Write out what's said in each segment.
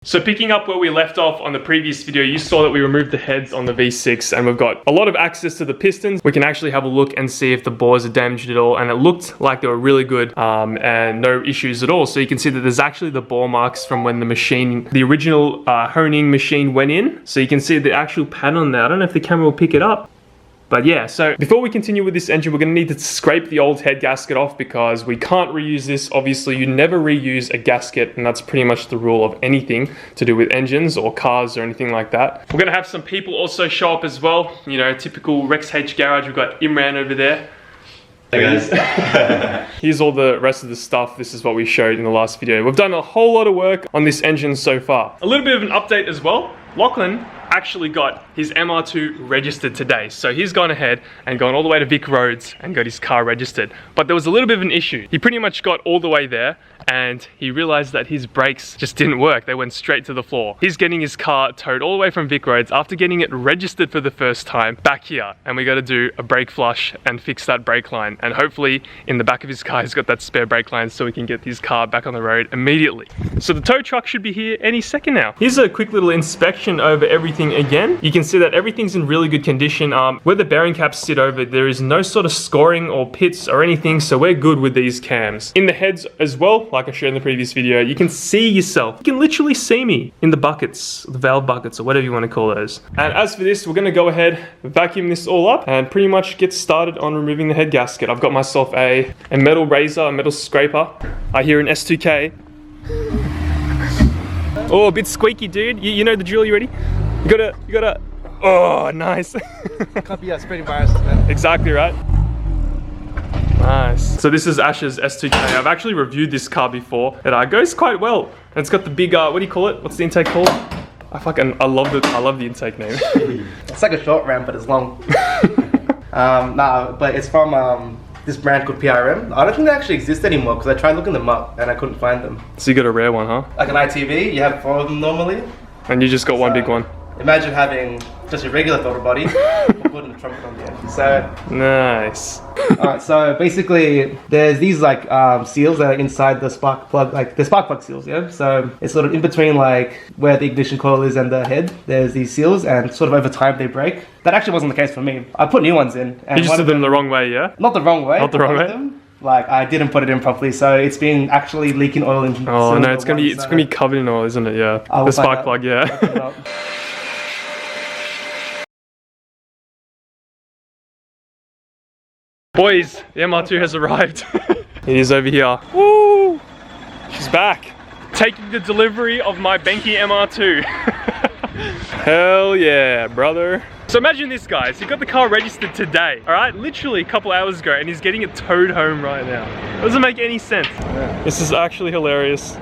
So picking up where we left off on the previous video, you saw that we removed the heads on the V6 and we've got a lot of access to the pistons. We can actually have a look and see if the bores are damaged at all, and it looked like they were really good and no issues at all. So you can see that there's actually the bore marks from when the original honing machine went in. So you can see the actual pattern on there. I don't know if the camera will pick it up. But yeah, so before we continue with this engine, we're gonna need to scrape the old head gasket off because we can't reuse this. Obviously, you never reuse a gasket, and that's pretty much the rule of anything to do with engines or cars or anything like that. We're gonna have some people also show up as well. You know, typical Rex H garage. We've got Imran over there. Hey guys. Here's all the rest of the stuff. This is what we showed in the last video. We've done a whole lot of work on this engine so far. A little bit of an update as well. Lachlan actually got his MR2 registered today. So he's gone ahead and gone all the way to Vic Roads and got his car registered. But there was a little bit of an issue. He pretty much got all the way there and he realized that his brakes just didn't work. They went straight to the floor. He's getting his car towed all the way from Vic Roads after getting it registered for the first time back here. And we got to do a brake flush and fix that brake line. And hopefully in the back of his car, he's got that spare brake line so we can get his car back on the road immediately. So the tow truck should be here any second now. Here's a quick little inspection over everything again. You can see that everything's in really good condition. Where the bearing caps sit over, there is no sort of scoring or pits or anything, so we're good with these cams. In the heads as well, like I showed in the previous video, you can see yourself. You can literally see me in the buckets, the valve buckets, or whatever you want to call those. And as for this, we're going to go ahead, vacuum this all up, and pretty much get started on removing the head gasket. I've got myself a metal razor, a metal scraper. I hear an S2K. Oh, a bit squeaky, dude. You know the drill, you ready? You gotta, oh, nice. Can't be spreading viruses, man. Exactly right. Nice. So this is Ash's S2K. I've actually reviewed this car before. It goes quite well. And it's got the big, what do you call it? What's the intake called? I love the intake name. It's like a short ramp, but it's long. Nah, but it's from this brand called PRM. I don't think they actually exist anymore because I tried looking them up and I couldn't find them. So you got a rare one, huh? Like an ITV, you have 4 of them normally. And you just got one big one. Imagine having just a regular throttle body, putting a trumpet on the end. So nice. Alright, so basically there's these like seals that are inside the spark plug, like the spark plug seals, yeah? So it's sort of in between like where the ignition coil is and the head. There's these seals and sort of over time they break. That actually wasn't the case for me. I put new ones in. And you just did them the wrong way, yeah? Not the wrong way. Not the wrong way? Like I didn't put it in properly, so it's been actually leaking oil in. Oh no, it's gonna be covered in oil, isn't it? Yeah. The spark plug, yeah. Boys, the MR2 has arrived. It is over here. Woo! She's back. Taking the delivery of my Benki MR2. Hell yeah, brother. So imagine this, guys. He got the car registered today, all right? Literally a couple hours ago, and he's getting it towed home right now. Doesn't make any sense. Yeah. This is actually hilarious.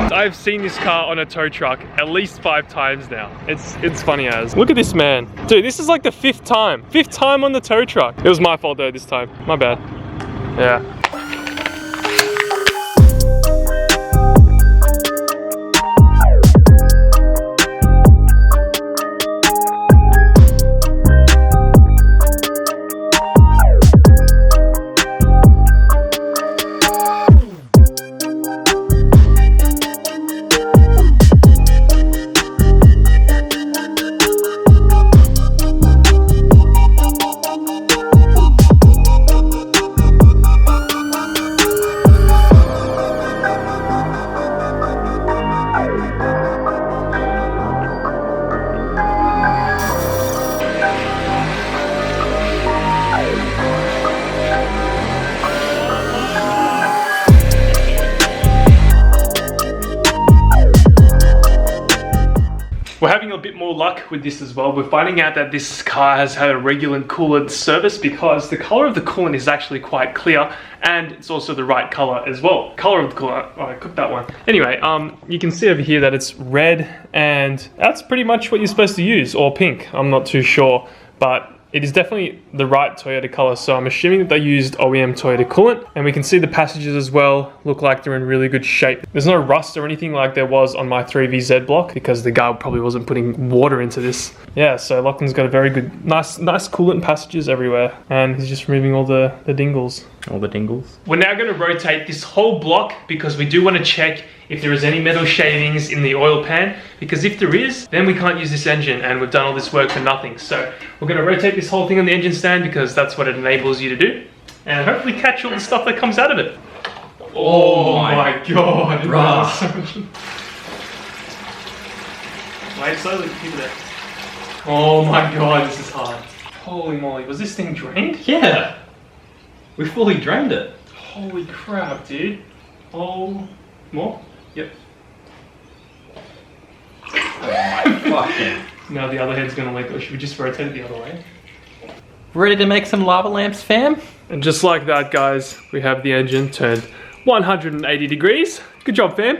I've seen this car on a tow truck at least 5 times now. It's funny as. Look at this man. Dude, this is like the 5th time. 5th time on the tow truck. It was my fault though this time. My bad. Yeah. We're having a bit more luck with this as well. We're finding out that this car has had a regular coolant service because the color of the coolant is actually quite clear and it's also the right color as well. Color of the coolant, oh, I cooked that one. Anyway, you can see over here that it's red and that's pretty much what you're supposed to use, or pink. I'm not too sure, but it is definitely the right Toyota color, so I'm assuming that they used OEM Toyota coolant. And we can see the passages as well look like they're in really good shape. There's no rust or anything like there was on my 3VZ block because the guy probably wasn't putting water into this. Yeah, so Lachlan's got a very good, nice coolant passages everywhere, and he's just removing all the dingles. All the dingles. We're now going to rotate this whole block because we do want to check if there is any metal shavings in the oil pan, because if there is, then we can't use this engine and we've done all this work for nothing. So we're going to rotate this whole thing on the engine stand because that's what it enables you to do, and hopefully catch all the stuff that comes out of it. Oh my god, bruh. Wait, slowly, keep it there. Oh my god, this is hard. Holy moly, was this thing drained? Yeah. We fully drained it. Holy crap, dude. Oh, more? Yep. Oh my fucking. Now the other head's gonna let go. Should we just rotate it the other way? Ready to make some lava lamps, fam? And just like that, guys, we have the engine turned 180 degrees. Good job, fam.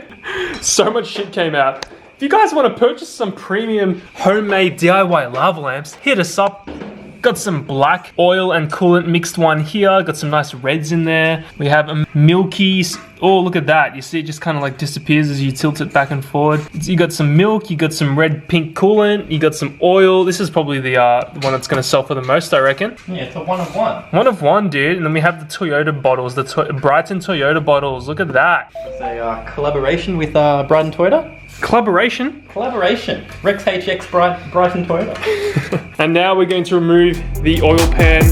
So much shit came out. If you guys want to purchase some premium homemade DIY lava lamps, hit us up. Got some black oil and coolant mixed one here. Got some nice reds in there. We have a milky, oh look at that. You see it just kind of like disappears as you tilt it back and forward. You got some milk, you got some red pink coolant, you got some oil. This is probably the one that's gonna sell for the most, I reckon. Yeah, it's a one of one. One of one, dude. And then we have the Toyota bottles, the Brighton Toyota bottles. Look at that. It's a collaboration with Brighton Toyota. Collaboration. Collaboration. Rex HX Brighton Toyota. And now we're going to remove the oil pan.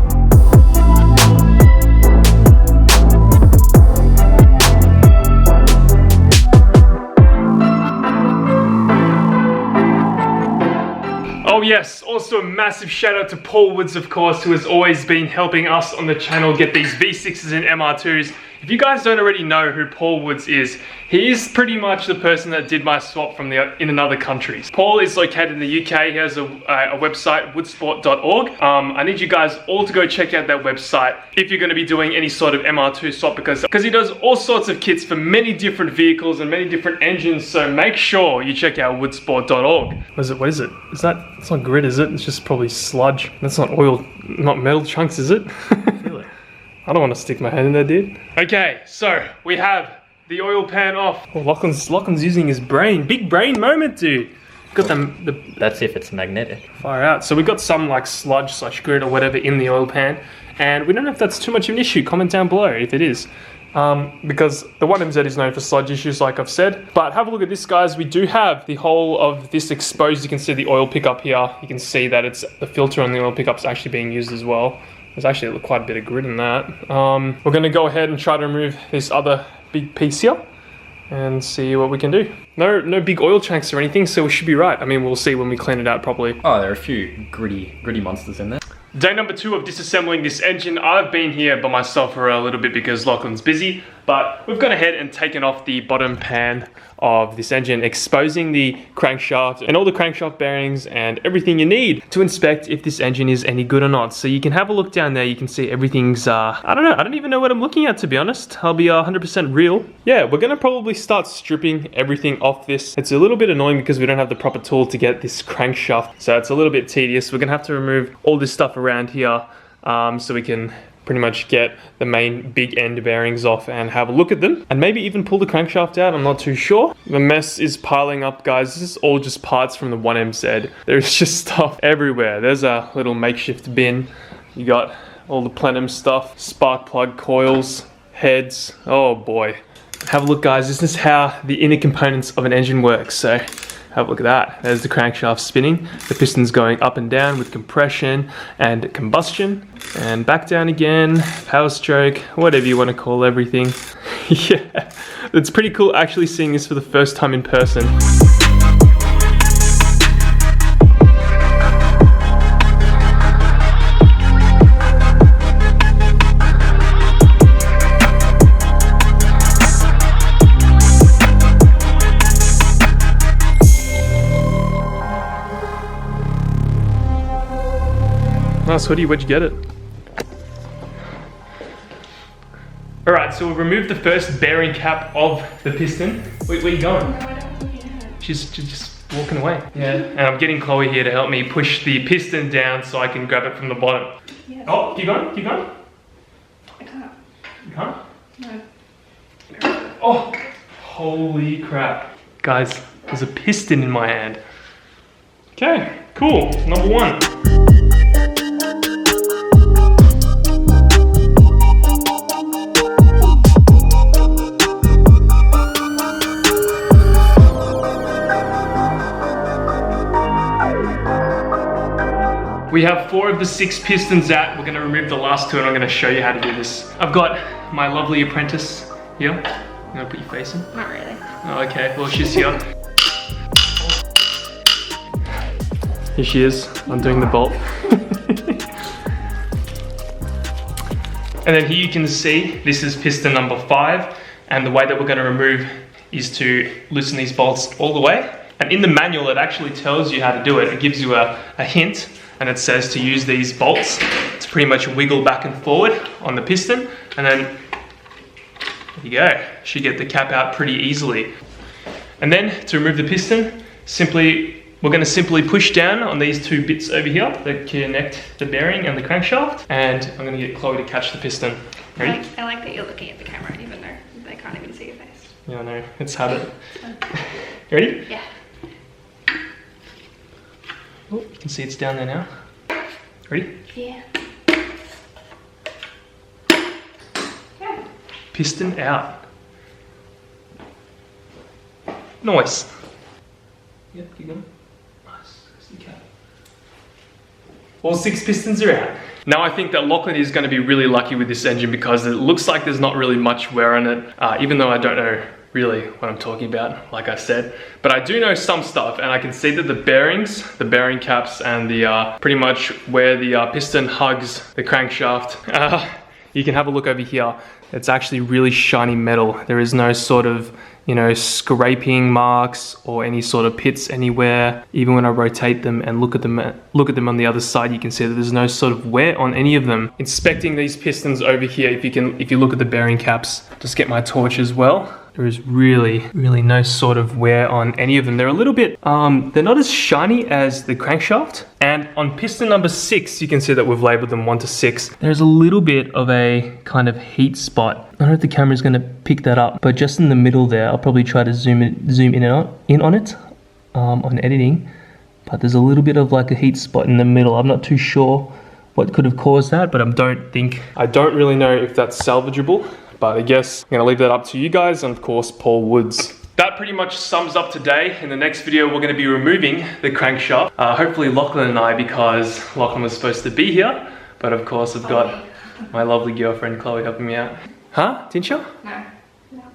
Oh yes, also a massive shout out to Paul Woods, of course, who has always been helping us on the channel get these V6s and MR2s. If you guys don't already know who Paul Woods is, he is pretty much the person that did my swap from in another countries. Paul is located in the UK. He has a website, woodsport.org. I need you guys all to go check out that website if you're going to be doing any sort of MR2 swap, because he does all sorts of kits for many different vehicles and many different engines. So make sure you check out woodsport.org. What is it? Is that? It's not grit, is it? It's just probably sludge. That's not oil, not metal chunks, is it? I don't want to stick my hand in there, dude. Okay, so we have the oil pan off. Oh, Lachlan's using his brain. Big brain moment, dude. Got the That's if it's magnetic. far out. So we got some like sludge / grit or whatever in the oil pan, and we don't know if that's too much of an issue. Comment down below if it is. Because the 1MZ is known for sludge issues, like I've said. But have a look at this, guys. We do have the whole of this exposed. You can see the oil pickup here. You can see that it's the filter on the oil pickup's actually being used as well. There's actually quite a bit of grit in that. We're going to go ahead and try to remove this other big piece here and see what we can do. No big oil chunks or anything, so we should be right. I mean, we'll see when we clean it out properly. Oh, there are a few gritty monsters in there. Day number 2 of disassembling this engine. I've been here by myself for a little bit because Lachlan's busy, but we've gone ahead and taken off the bottom pan of this engine, exposing the crankshaft and all the crankshaft bearings and everything you need to inspect if this engine is any good or not. So you can have a look down there. You can see everything's, I don't know. I don't even know what I'm looking at, to be honest. I'll be 100% real. Yeah, we're gonna probably start stripping everything off this. It's a little bit annoying because we don't have the proper tool to get this crankshaft. So it's a little bit tedious. We're gonna have to remove all this stuff around here so we can pretty much get the main big end bearings off and have a look at them, and maybe even pull the crankshaft out. I'm not too sure. The mess is piling up, guys. This is all just parts from the 1MZ. There's just stuff everywhere. There's a little makeshift bin. You got all the plenum stuff, spark plug coils, heads. Oh boy. Have a look, guys. This is how the inner components of an engine works. So have a look at that. There's the crankshaft spinning. The piston's going up and down with compression and combustion. And back down again, power stroke, whatever you want to call everything. Yeah, it's pretty cool actually seeing this for the first time in person. Nice hoodie, where'd you get it? Alright, so we've removed the first bearing cap of the piston. Wait, where are you going? She's just walking away. Yeah, and I'm getting Chloe here to help me push the piston down so I can grab it from the bottom. Yes. Oh, keep going, keep going. I can't. You can't? No. Oh, holy crap. Guys, there's a piston in my hand. Okay, cool, number 1. we have 4 of the 6 pistons out. We're gonna remove the last 2 and I'm gonna show you how to do this. I've got my lovely apprentice here. You wanna put your face in? Not really. Oh, okay, well she's here. Here she is, undoing the bolt. And then here you can see, this is piston number 5. And the way that we're gonna remove is to loosen these bolts all the way. And in the manual, it actually tells you how to do it. It gives you a hint, and it says to use these bolts to pretty much wiggle back and forward on the piston. And then, there you go. Should get the cap out pretty easily. And then to remove the piston, we're gonna simply push down on these 2 bits over here that connect the bearing and the crankshaft. And I'm gonna get Chloe to catch the piston. Ready? I like that you're looking at the camera even though they can't even see your face. Yeah, I know, it's habit. You ready? Yeah. Oh, you can see it's down there now. Ready? Yeah. Piston out. Nice. Yep, keep going. Nice. All 6 pistons are out. Now I think that Lachlan is going to be really lucky with this engine because it looks like there's not really much wear on it, even though I don't know really what I'm talking about, like I said. But I do know some stuff, and I can see that the bearings, the bearing caps, and the pretty much where the piston hugs the crankshaft, you can have a look over here. It's actually really shiny metal. There is no sort of, you know, scraping marks or any sort of pits anywhere. Even when I rotate them and look at them on the other side, you can see that there's no sort of wear on any of them. Inspecting these pistons over here, if you look at the bearing caps, just get my torch as well. There is really no sort of wear on any of them. They're a little bit, they're not as shiny as the crankshaft. And on piston number 6, you can see that we've labeled them 1 to 6. There's a little bit of a kind of heat spot. I don't know if the camera's gonna pick that up, but just in the middle there, I'll probably try to zoom in on it on editing. But there's a little bit of like a heat spot in the middle. I'm not too sure what could have caused that, but I don't really know if that's salvageable. But I guess I'm gonna leave that up to you guys and of course Paul Woods. That pretty much sums up today. In the next video, we're gonna be removing the crankshaft. Hopefully Lachlan and I, because Lachlan was supposed to be here, but of course I've got my lovely girlfriend Chloe helping me out. Huh? Didn't you? No.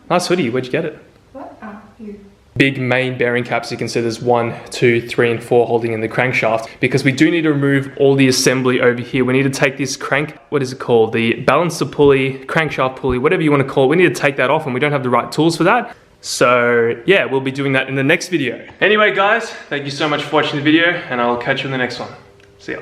Nice hoodie, where'd you get it? What? Oh, you. Big main bearing caps, you can see there's 1, 2, 3, and 4 holding in the crankshaft, because we do need to remove all the assembly over here. We need to take this what is it called? The balancer pulley, crankshaft pulley, whatever you want to call it. We need to take that off and we don't have the right tools for that. So yeah, we'll be doing that in the next video. Anyway guys, thank you so much for watching the video and I'll catch you in the next one. See ya.